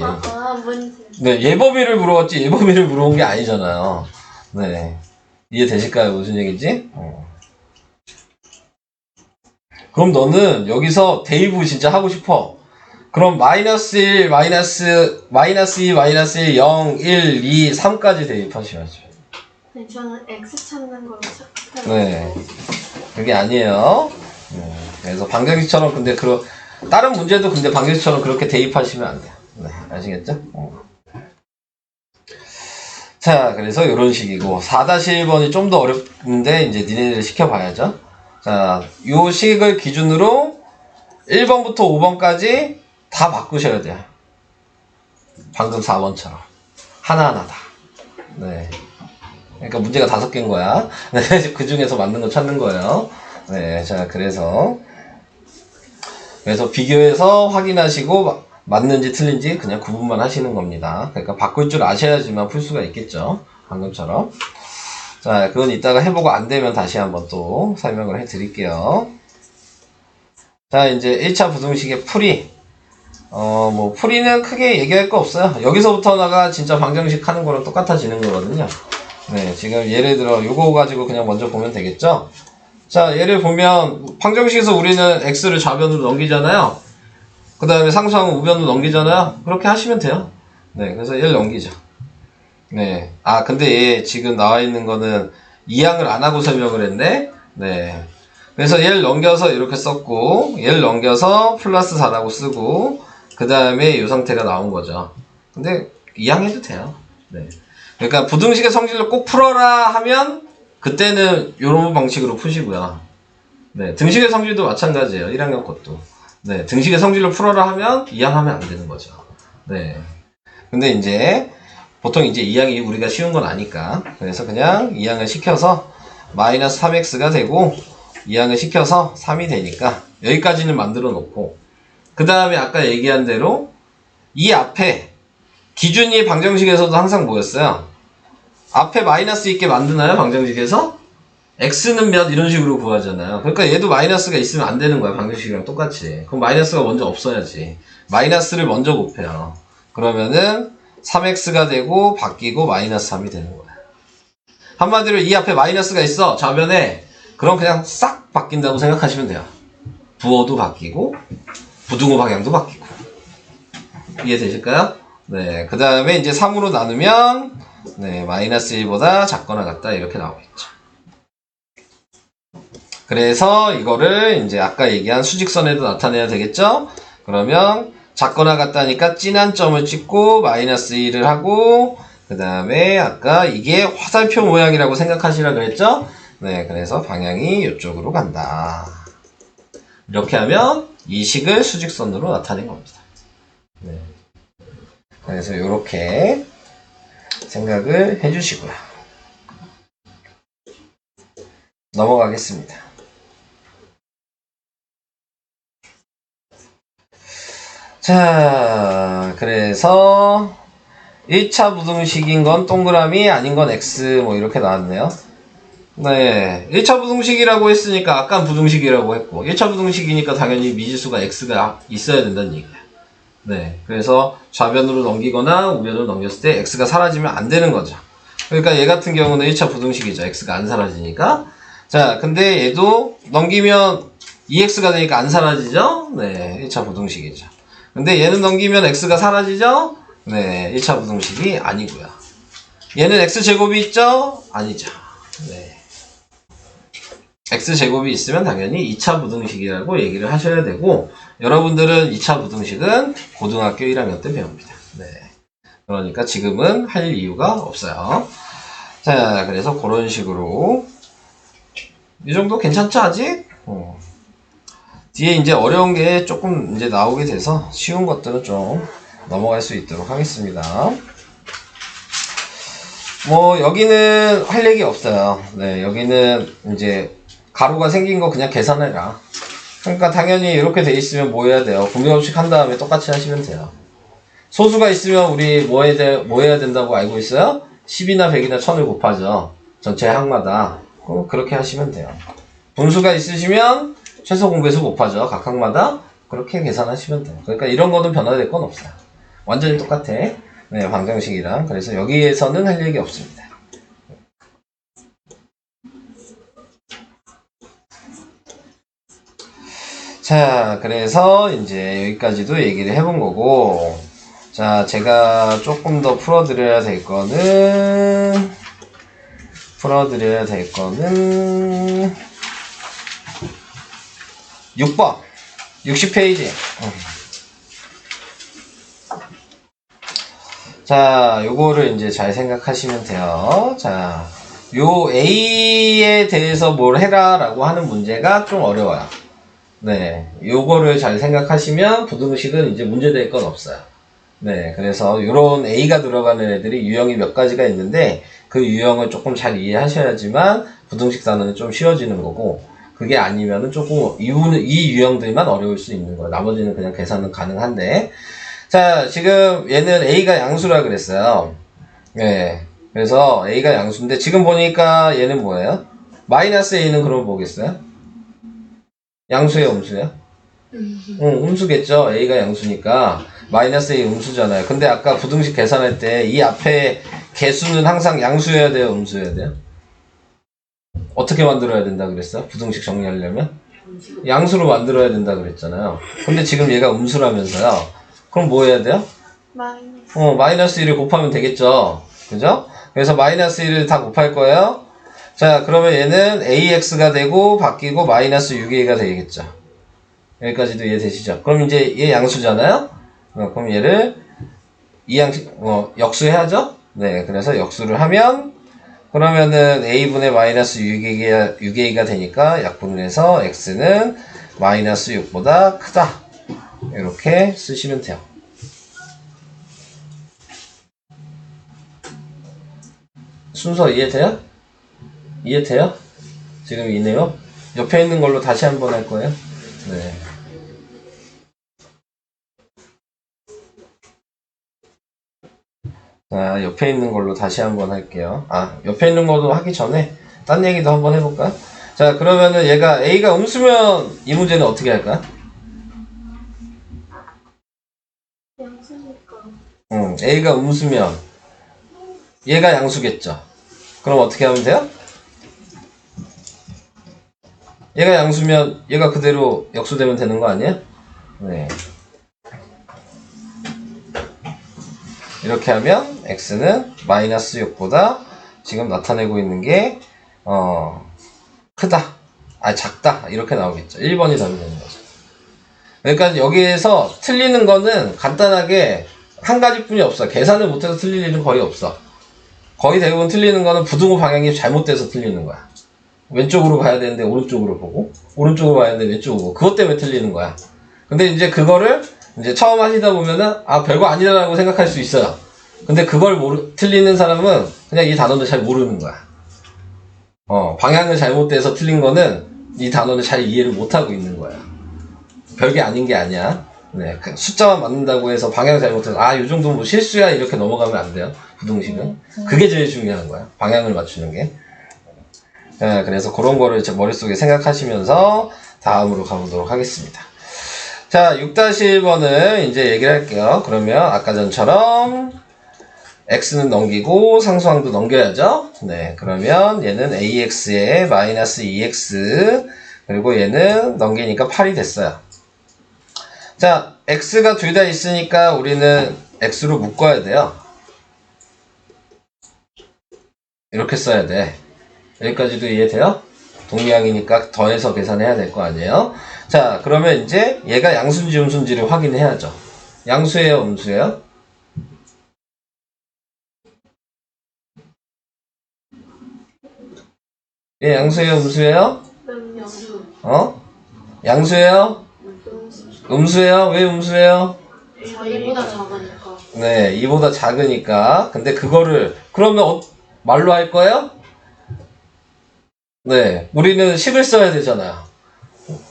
문제. 네, 얘 범위를 물어봤지 얘 범위를 물어본 게 아니잖아요. 네. 이해되실까요? 무슨 얘기지? 그럼 너는 여기서 대입을 진짜 하고 싶어. 그럼 마이너스 1, 마이너스 2, 마이너스 1, 0, 1, 2, 3까지 대입하셔야죠. 네, 저는 x 찾는 걸로 생각해요. 네. 그게 아니에요. 그래서 방정식처럼 근데 다른 문제도 근데 방정식처럼 그렇게 대입하시면 안 돼요. 네, 아시겠죠? 자, 그래서 이런 식이고 4-1번이 좀 더 어렵는데 이제 니네들 시켜봐야죠. 자, 요 식을 기준으로 1번부터 5번까지 다 바꾸셔야 돼요. 방금 4번처럼. 하나하나 다. 네. 그러니까 문제가 5개인 거야. 네, 그 중에서 맞는 거 찾는 거예요. 네, 자, 그래서 비교해서 확인하시고 맞는지 틀린지 그냥 구분만 하시는 겁니다. 그러니까 바꿀 줄 아셔야지만 풀 수가 있겠죠. 방금처럼. 자, 그건 이따가 해보고 안 되면 다시 한번 또 설명을 해 드릴게요. 자, 이제 1차 부등식의 풀이. 뭐, 풀이는 크게 얘기할 거 없어요. 여기서부터가 진짜 방정식 하는 거랑 똑같아지는 거거든요. 네, 지금 예를 들어, 요거 가지고 그냥 먼저 보면 되겠죠? 자, 예를 보면, 방정식에서 우리는 x를 좌변으로 넘기잖아요. 그 다음에 상수항은 우변으로 넘기잖아요. 그렇게 하시면 돼요. 네, 그래서 얘를 넘기죠. 네. 근데 얘 지금 나와 있는 거는 이항을 안 하고 설명을 했네? 네. 그래서 얘를 넘겨서 이렇게 썼고, 얘를 넘겨서 플러스 4라고 쓰고, 그 다음에 이 상태가 나온 거죠. 근데 이항해도 돼요. 네. 그러니까 부등식의 성질로 꼭 풀어라 하면, 그때는 이런 방식으로 푸시고요. 네. 등식의 성질도 마찬가지예요. 1학년 것도. 네. 등식의 성질로 풀어라 하면, 이항하면 안 되는 거죠. 네. 근데 이제, 보통 이제 2항이 우리가 쉬운 건 아니까 그래서 그냥 2항을 시켜서 마이너스 3x가 되고 2항을 시켜서 3이 되니까 여기까지는 만들어 놓고 그 다음에 아까 얘기한 대로 이 앞에 기준이 방정식에서도 항상 뭐였어요? 앞에 마이너스 있게 만드나요? 방정식에서? x는 몇 이런 식으로 구하잖아요. 그러니까 얘도 마이너스가 있으면 안 되는 거야. 방정식이랑 똑같이. 그럼 마이너스가 먼저 없어야지. 마이너스를 먼저 곱해요. 그러면은 3x가 되고 바뀌고 마이너스 3이 되는 거야. 한마디로 이 앞에 마이너스가 있어. 좌변에. 그럼 그냥 싹 바뀐다고 생각하시면 돼요. 부호도 바뀌고 부등호 방향도 바뀌고. 이해되실까요? 네. 그 다음에 이제 3으로 나누면 네, 마이너스 1보다 작거나 같다 이렇게 나오겠죠. 그래서 이거를 이제 아까 얘기한 수직선에도 나타내야 되겠죠? 그러면 작거나 같다니까 진한 점을 찍고 마이너스 1을 하고 그 다음에 아까 이게 화살표 모양이라고 생각하시라 그랬죠? 네, 그래서 방향이 이쪽으로 간다. 이렇게 하면 이 식을 수직선으로 나타낸 겁니다. 네. 그래서 이렇게 생각을 해주시고요. 넘어가겠습니다. 자, 그래서 1차 부등식인 건 동그라미 아닌 건 x 뭐 이렇게 나왔네요. 네, 1차 부등식이라고 했으니까 아까 부등식이라고 했고 1차 부등식이니까 당연히 미지수가 x가 있어야 된다는 얘기야. 네, 그래서 좌변으로 넘기거나 우변으로 넘겼을 때 x가 사라지면 안 되는 거죠. 그러니까 얘 같은 경우는 1차 부등식이죠. x가 안 사라지니까. 자, 근데 얘도 넘기면 2x가 되니까 안 사라지죠? 네, 1차 부등식이죠. 근데 얘는 넘기면 x가 사라지죠? 네, 1차 부등식이 아니고요. 얘는 x제곱이 있죠? 아니죠. 네. x제곱이 있으면 당연히 2차 부등식이라고 얘기를 하셔야 되고 여러분들은 2차 부등식은 고등학교 1학년 때 배웁니다. 네. 그러니까 지금은 할 이유가 없어요. 자, 그래서 그런 식으로 이 정도 괜찮죠 아직? 뒤에 이제 어려운 게 조금 이제 나오게 돼서 쉬운 것들은 좀 넘어갈 수 있도록 하겠습니다. 뭐 여기는 할 얘기 없어요. 네, 여기는 이제 가로가 생긴 거 그냥 계산해라. 그러니까 당연히 이렇게 돼 있으면 뭐 해야 돼요? 구매법칙 한 다음에 똑같이 하시면 돼요. 소수가 있으면 우리 뭐 해야 된다고 알고 있어요? 10이나 100이나 1000을 곱하죠. 전체 항마다. 그렇게 하시면 돼요. 분수가 있으시면 최소 공배수 곱하죠. 각 항마다. 그렇게 계산하시면 돼요. 그러니까 이런 거는 변화될 건 없어요. 완전히 똑같아. 네, 방정식이랑. 그래서 여기에서는 할 얘기 없습니다. 자, 그래서 이제 여기까지도 얘기를 해본 거고, 자, 제가 조금 더 풀어드려야 될 거는 6번, 60페이지. 자, 요거를 이제 잘 생각하시면 돼요. 자, 요 A에 대해서 뭘 해라 라고 하는 문제가 좀 어려워요. 네, 요거를 잘 생각하시면 부등식은 이제 문제될 건 없어요. 네, 그래서 요런 A가 들어가는 애들이 유형이 몇 가지가 있는데 그 유형을 조금 잘 이해하셔야지만 부등식 단어는 좀 쉬워지는 거고 그게 아니면은 조금 이 유형들만 어려울 수 있는 거예요. 나머지는 그냥 계산은 가능한데 자, 지금 얘는 A가 양수라 그랬어요. 네, 그래서 A가 양수인데 지금 보니까 얘는 뭐예요? 마이너스 A는 그럼 뭐겠어요? 양수예요, 음수예요? 음수겠죠. A가 양수니까 마이너스 A 음수잖아요. 근데 아까 부등식 계산할 때 이 앞에 개수는 항상 양수여야 돼요, 음수여야 돼요? 어떻게 만들어야 된다 그랬어요? 부등식 정리하려면? 양수로 만들어야 된다 그랬잖아요. 근데 지금 얘가 음수라면서요. 그럼 뭐 해야 돼요? 마이너스. 마이너스 1을 곱하면 되겠죠. 그죠? 그래서 마이너스 1을 다 곱할 거예요. 자, 그러면 얘는 AX가 되고 바뀌고 마이너스 6A가 되겠죠. 여기까지도 이해되시죠? 그럼 이제 얘 양수잖아요? 그럼 얘를 역수해야죠? 네, 그래서 역수를 하면 그러면은 A분의 마이너스 6A가 되니까 약분을 해서 X는 마이너스 6보다 크다. 이렇게 쓰시면 돼요. 순서 이해돼요? 이해돼요? 지금 이 내용? 옆에 있는 걸로 다시 한번 할 거예요. 네. 자, 옆에 있는 걸로 다시 한번 할게요. 아, 옆에 있는 걸로 하기 전에 딴 얘기도 한번 해볼까요? 자, 그러면은 얘가 A가 음수면 이 문제는 어떻게 할까요? 양수니까. A가 음수면 얘가 양수겠죠. 그럼 어떻게 하면 돼요? 얘가 양수면 얘가 그대로 역수되면 되는 거 아니에요? 네. 이렇게 하면 x는 마이너스 6보다 지금 나타내고 있는 게 크다, 작다 이렇게 나오겠죠. 1번이 답이 되는 거죠. 그러니까 여기에서 틀리는 거는 간단하게 한 가지뿐이 없어. 계산을 못해서 틀릴 일은 거의 없어. 거의 대부분 틀리는 거는 부등호 방향이 잘못돼서 틀리는 거야. 왼쪽으로 가야 되는데 오른쪽으로 보고 오른쪽으로 가야 되는데 왼쪽으로 보고 그것 때문에 틀리는 거야. 근데 이제 그거를 이제 처음 하시다 보면은 별거 아니다라고 생각할 수 있어요. 근데 그걸 틀리는 사람은 그냥 이 단어를 잘 모르는 거야. 방향을 잘못돼서 틀린 거는 이 단어를 잘 이해를 못하고 있는 거야. 별게 아닌 게 아니야. 네, 숫자만 맞는다고 해서 방향 잘못해서 요 정도면 뭐 실수야 이렇게 넘어가면 안 돼요. 부등식은. 그게 제일 중요한 거야. 방향을 맞추는 게. 예, 그래서 그런 거를 제 머릿속에 생각하시면서 다음으로 가보도록 하겠습니다. 자, 6-1번을 이제 얘기를 할게요. 그러면 아까 전처럼 x는 넘기고 상수항도 넘겨야죠. 네, 그러면 얘는 ax에 마이너스 2x 그리고 얘는 넘기니까 8이 됐어요. 자, x가 둘 다 있으니까 우리는 x로 묶어야 돼요. 이렇게 써야 돼. 여기까지도 이해돼요? 동량이니까 더해서 계산해야 될 거 아니에요? 자, 그러면 이제 얘가 양수인지 음수인지를 확인해야죠. 양수예요, 음수예요? 얘 양수예요, 음수예요? 영수. 어? 양수예요? 음수예요? 왜 음수예요? 저희보다 작으니까. 네, 2보다 작으니까. 근데 그거를 그러면 말로 할 거예요? 네, 우리는 식을 써야 되잖아요.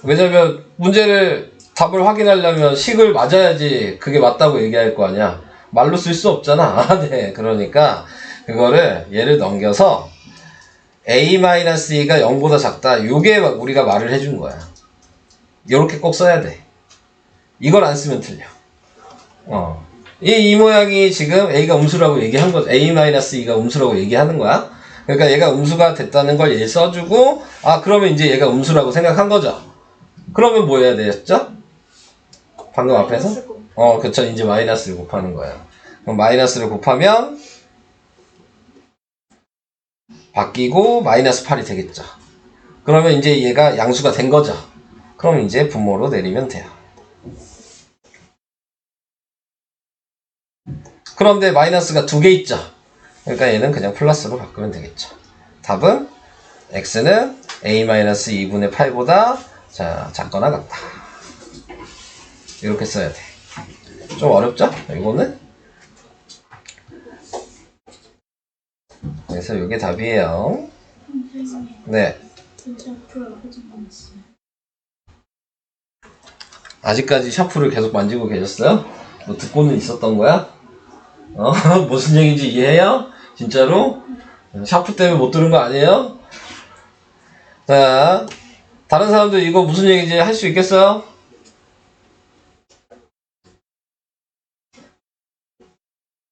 왜냐면 문제를 답을 확인하려면 식을 맞아야지 그게 맞다고 얘기할 거 아니야. 말로 쓸 수 없잖아. 네, 그러니까 그거를 얘를 넘겨서 a-2가 0보다 작다. 요게 우리가 말을 해준 거야. 요렇게 꼭 써야 돼. 이걸 안 쓰면 틀려. 이 모양이 지금 a가 음수라고 얘기한 거죠. a-2가 음수라고 얘기하는 거야. 그러니까 얘가 음수가 됐다는 걸 얘 써주고, 아, 그러면 이제 얘가 음수라고 생각한 거죠. 그러면 뭐 해야 되겠죠? 방금 앞에서? 그쵸. 이제 마이너스를 곱하는 거예요. 그럼 마이너스를 곱하면 바뀌고 마이너스 8이 되겠죠. 그러면 이제 얘가 양수가 된 거죠. 그럼 이제 분모로 내리면 돼요. 그런데 마이너스가 2개 있죠. 그러니까 얘는 그냥 플러스로 바꾸면 되겠죠. 답은 x는 a-2분의 8보다 작거나 같다. 이렇게 써야 돼. 좀 어렵죠? 이거는? 그래서 이게 답이에요. 네. 아직까지 샤프를 계속 만지고 계셨어요? 뭐 듣고는 있었던 거야? 무슨 얘기인지 이해해요? 진짜로? 샤프 때문에 못 들은 거 아니에요? 자, 다른 사람들 이거 무슨 얘기인지 할 수 있겠어요?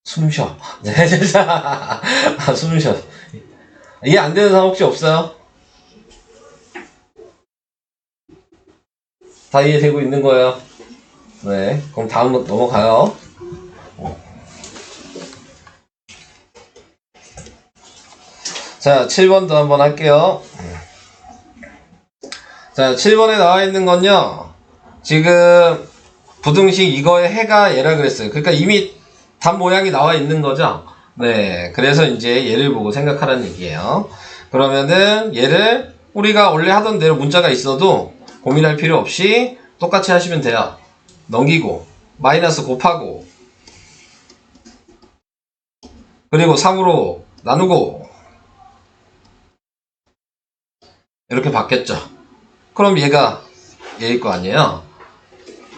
숨 쉬어. 네, 진짜. 숨 쉬어. 이해 안 되는 사람 혹시 없어요? 다 이해되고 있는 거예요? 네, 그럼 다음 넘어가요. 자, 7번도 한번 할게요. 자, 7번에 나와 있는 건요, 지금 부등식 이거의 해가 얘라 그랬어요. 그러니까 이미 답 모양이 나와 있는 거죠. 네, 그래서 이제 얘를 보고 생각하라는 얘기예요. 그러면은 얘를 우리가 원래 하던 대로 문자가 있어도 고민할 필요 없이 똑같이 하시면 돼요. 넘기고 마이너스 곱하고 그리고 3으로 나누고 이렇게 바뀌었죠. 그럼 얘가 얘일 거 아니에요.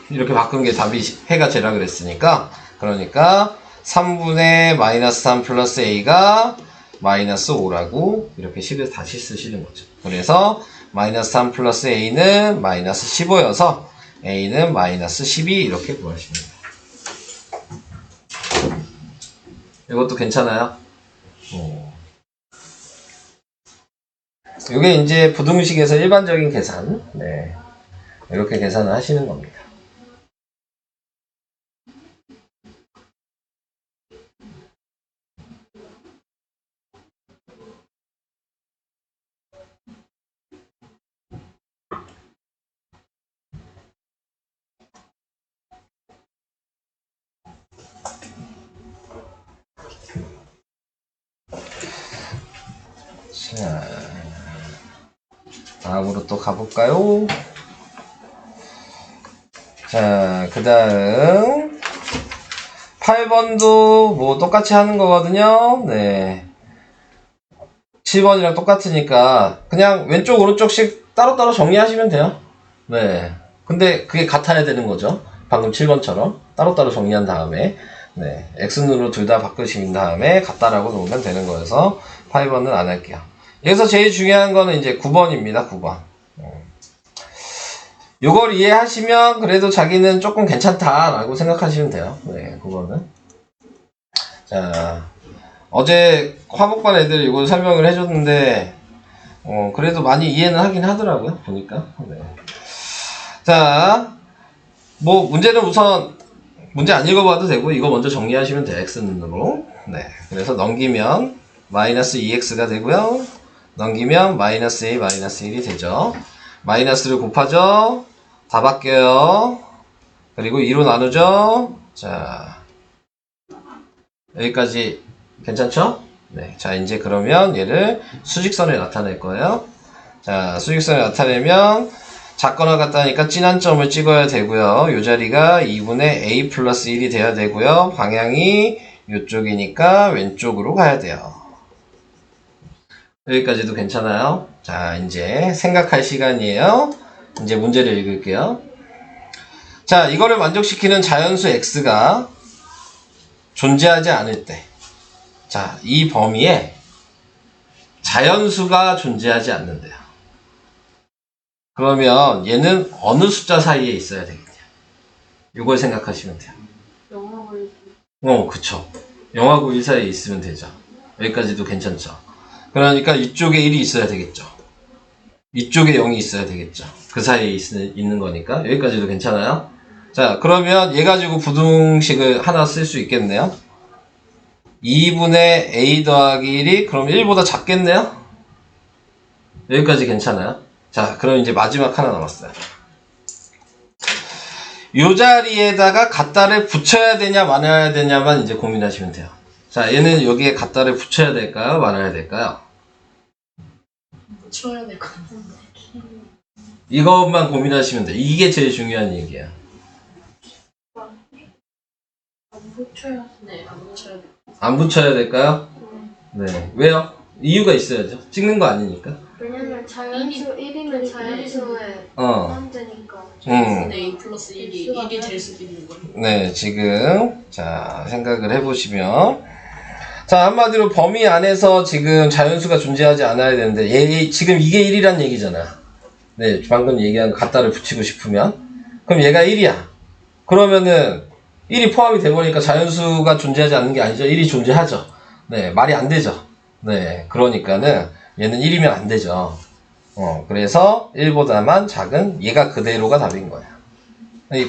이렇게 바꾼 게 답이 해가 쟤라 그랬으니까, 그러니까 3분의 마이너스 3 플러스 a가 마이너스 5라고 이렇게 식을 다시 쓰시는 거죠. 그래서 마이너스 3 플러스 a는 마이너스 15여서 a는 마이너스 12 이렇게 구하시면 돼요. 이것도 괜찮아요? 이게 이제 부등식에서 일반적인 계산, 네, 이렇게 계산을 하시는 겁니다. 자, 다음으로 또 가볼까요? 자, 그 다음 8번도 뭐 똑같이 하는 거거든요. 네, 7번이랑 똑같으니까 그냥 왼쪽 오른쪽씩 따로따로 정리하시면 돼요. 네, 근데 그게 같아야 되는 거죠. 방금 7번처럼 따로따로 정리한 다음에, 네, x눈으로 둘 다 바꾸신 다음에 같다라고 놓으면 되는 거여서 8번은 안 할게요. 여기서 제일 중요한 거는 이제 9번입니다. 9번. 요걸 이해하시면 그래도 자기는 조금 괜찮다라고 생각하시면 돼요. 네, 9번은. 자, 어제 화목반 애들 이거 설명을 해줬는데, 그래도 많이 이해는 하긴 하더라고요. 보니까. 네. 자, 뭐, 문제는 우선, 문제 안 읽어봐도 되고, 이거 먼저 정리하시면 돼요. x는으로. 네. 그래서 넘기면, 마이너스 2x가 되고요. 넘기면, 마이너스 a, 마이너스 1이 되죠. 마이너스를 곱하죠. 다 바뀌어요. 그리고 2로 나누죠. 자, 여기까지 괜찮죠? 네. 자, 이제 그러면 얘를 수직선에 나타낼 거예요. 자, 수직선에 나타내면 작거나 같다니까 진한 점을 찍어야 되고요. 이 자리가 2분의 a 플러스 1이 돼야 되고요. 방향이 이쪽이니까 왼쪽으로 가야 돼요. 여기까지도 괜찮아요? 자, 이제 생각할 시간이에요. 이제 문제를 읽을게요. 자, 이거를 만족시키는 자연수 x가 존재하지 않을 때, 자, 이 범위에 자연수가 존재하지 않는데요. 그러면 얘는 어느 숫자 사이에 있어야 되겠냐? 이걸 생각하시면 돼요. 영어가 그쵸. 0하고 1 사이에 있으면 되죠. 여기까지도 괜찮죠. 그러니까 이쪽에 1이 있어야 되겠죠. 이쪽에 0이 있어야 되겠죠. 그 사이에 있는 거니까. 여기까지도 괜찮아요? 자, 그러면 얘 가지고 부등식을 하나 쓸 수 있겠네요. 2분의 a 더하기 1이 그럼 1보다 작겠네요? 여기까지 괜찮아요? 자, 그럼 이제 마지막 하나 남았어요. 이 자리에다가 갖다를 붙여야 되냐 말아야 되냐만 이제 고민하시면 돼요. 자, 얘는 여기에 갖다를 붙여야 될까요? 말아야 될까요? 붙여야 될 것 같은데. 이것만 고민하시면 돼요. 이게 제일 중요한 얘기야. 안 붙여야 네, 안 붙여야 돼. 안 붙여야 될까요? 네. 왜요? 이유가 있어야죠. 찍는 거 아니니까. 왜냐면 자연수 1이면 자연수의 어. 현재니까. A 플러스 1이 될 수도 있는 거예요. 네, 지금, 자, 생각을 해보시면. 자, 한마디로 범위 안에서 지금 자연수가 존재하지 않아야 되는데, 지금 이게 1이란 얘기잖아. 네, 방금 얘기한 갖다를 붙이고 싶으면. 그럼 얘가 1이야. 그러면은, 1이 포함이 돼버리니까 자연수가 존재하지 않는 게 아니죠. 1이 존재하죠. 네, 말이 안 되죠. 네, 그러니까는, 얘는 1이면 안 되죠. 그래서 1보다만 작은 얘가 그대로가 답인 거예요.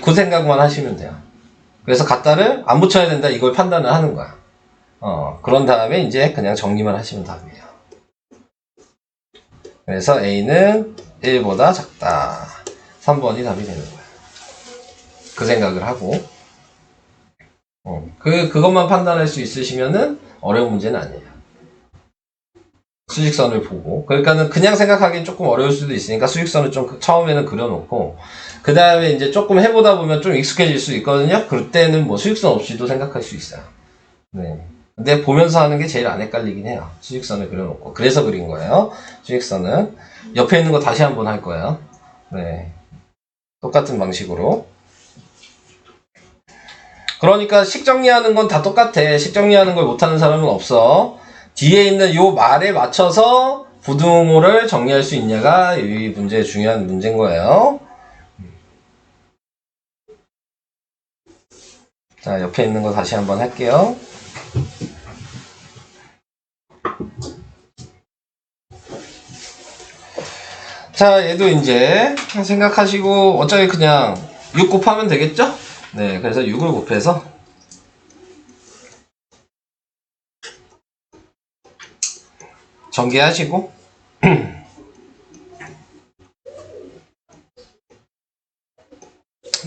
그 생각만 하시면 돼요. 그래서 갖다를 안 붙여야 된다 이걸 판단을 하는 거야. 그런 다음에 이제 그냥 정리만 하시면 답이에요. 그래서 A는 1보다 작다. 3번이 답이 되는 거예요. 그 생각을 하고 그것만 판단할 수 있으시면은 어려운 문제는 아니에요. 수직선을 보고 그러니까는 그냥 생각하기엔 조금 어려울 수도 있으니까 수직선을 좀 처음에는 그려놓고 그 다음에 이제 조금 해보다 보면 좀 익숙해질 수 있거든요. 그때는 뭐 수직선 없이도 생각할 수 있어요. 네. 근데 보면서 하는 게 제일 안 헷갈리긴 해요. 수직선을 그려놓고 그래서 그린 거예요. 수직선은 옆에 있는 거 다시 한번 할 거예요. 네. 똑같은 방식으로. 그러니까 식 정리하는 건 다 똑같아. 식 정리하는 걸 못하는 사람은 없어. 뒤에 있는 요 말에 맞춰서 부등호를 정리할 수 있냐가 이 문제의 중요한 문제인 거예요. 자, 옆에 있는 거 다시 한번 할게요. 자, 얘도 이제 생각하시고 어차피 그냥 6 곱하면 되겠죠? 네, 그래서 6을 곱해서 전개하시고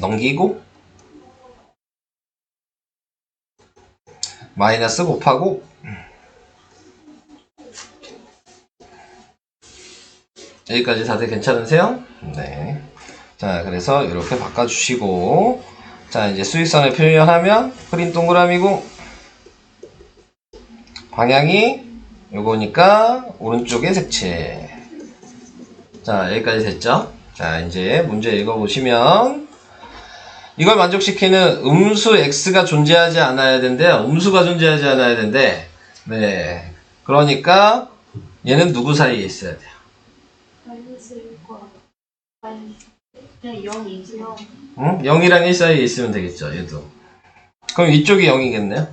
넘기고 마이너스 곱하고 여기까지 다들 괜찮으세요? 네. 자, 그래서 이렇게 바꿔주시고 자, 이제 수직선을 표현하면 흐린 동그라미고 방향이 요거니까 오른쪽에 색채. 자, 여기까지 됐죠? 자, 이제 문제 읽어보시면 이걸 만족시키는 음수 x가 존재하지 않아야 된대요. 음수가 존재하지 않아야 된대. 네. 그러니까 얘는 누구 사이에 있어야 돼요? 마이너스 1과 마이너스 그냥 0이지. 응? 0이랑 1 사이에 있으면 되겠죠, 얘도. 그럼 이쪽이 0이겠네요?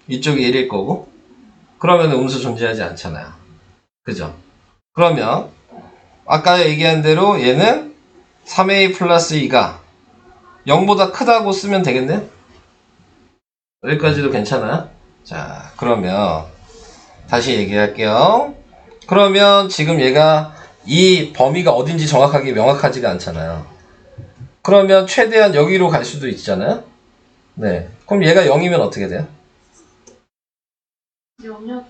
이쪽이 1일 거고. 그러면 음수 존재하지 않잖아요. 그죠? 그러면 아까 얘기한 대로 얘는 3a 플러스 2가 0보다 크다고 쓰면 되겠네요? 여기까지도 괜찮아요? 자, 그러면 다시 얘기할게요. 그러면 지금 얘가 이 범위가 어딘지 정확하게 명확하지가 않잖아요. 그러면 최대한 여기로 갈 수도 있잖아요? 네. 그럼 얘가 0이면 어떻게 돼요? 영역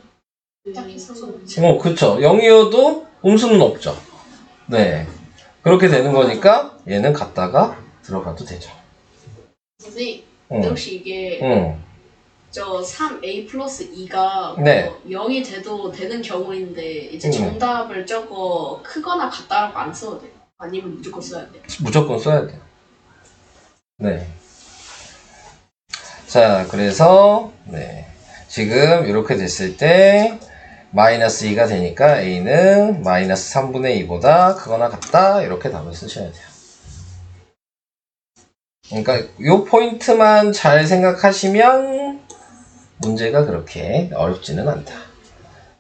딱히 상관없지. 그쵸. 0이어도 음수는 없죠. 네. 그렇게 되는 거니까 얘는 갖다가 들어가도 되죠. 선생님, 응. 근데 혹시 이게 응. 저 3a 플러스 2가 네. 0이 돼도 되는 경우인데 이제 음. 정답을 저거 크거나 같다라고 안 써도 돼요? 아니면 무조건 써야 돼요? 무조건 써야 돼요. 네. 자, 그래서 네. 지금 이렇게 됐을 때 마이너스 2가 되니까 a는 마이너스 3분의 2보다 크거나 같다 이렇게 답을 쓰셔야 돼요. 그러니까 이 포인트만 잘 생각하시면 문제가 그렇게 어렵지는 않다.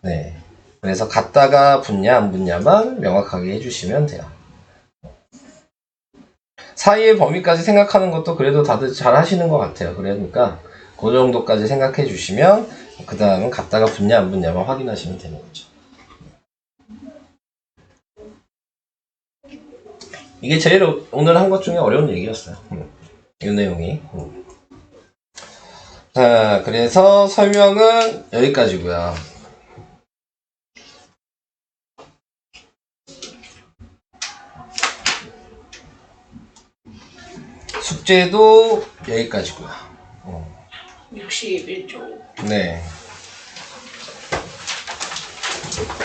네. 그래서 같다가 붙냐 안 붙냐만 명확하게 해주시면 돼요. 사이의 범위까지 생각하는 것도 그래도 다들 잘 하시는 것 같아요. 그러니까 그 정도까지 생각해 주시면 그 다음은 갖다가 붙냐 안 붙냐만 확인하시면 되는 거죠. 이게 제일 오늘 한 것 중에 어려운 얘기였어요. 이 내용이. 자, 그래서 설명은 여기까지고요. 숙제도 여기까지고요. 61조. 네.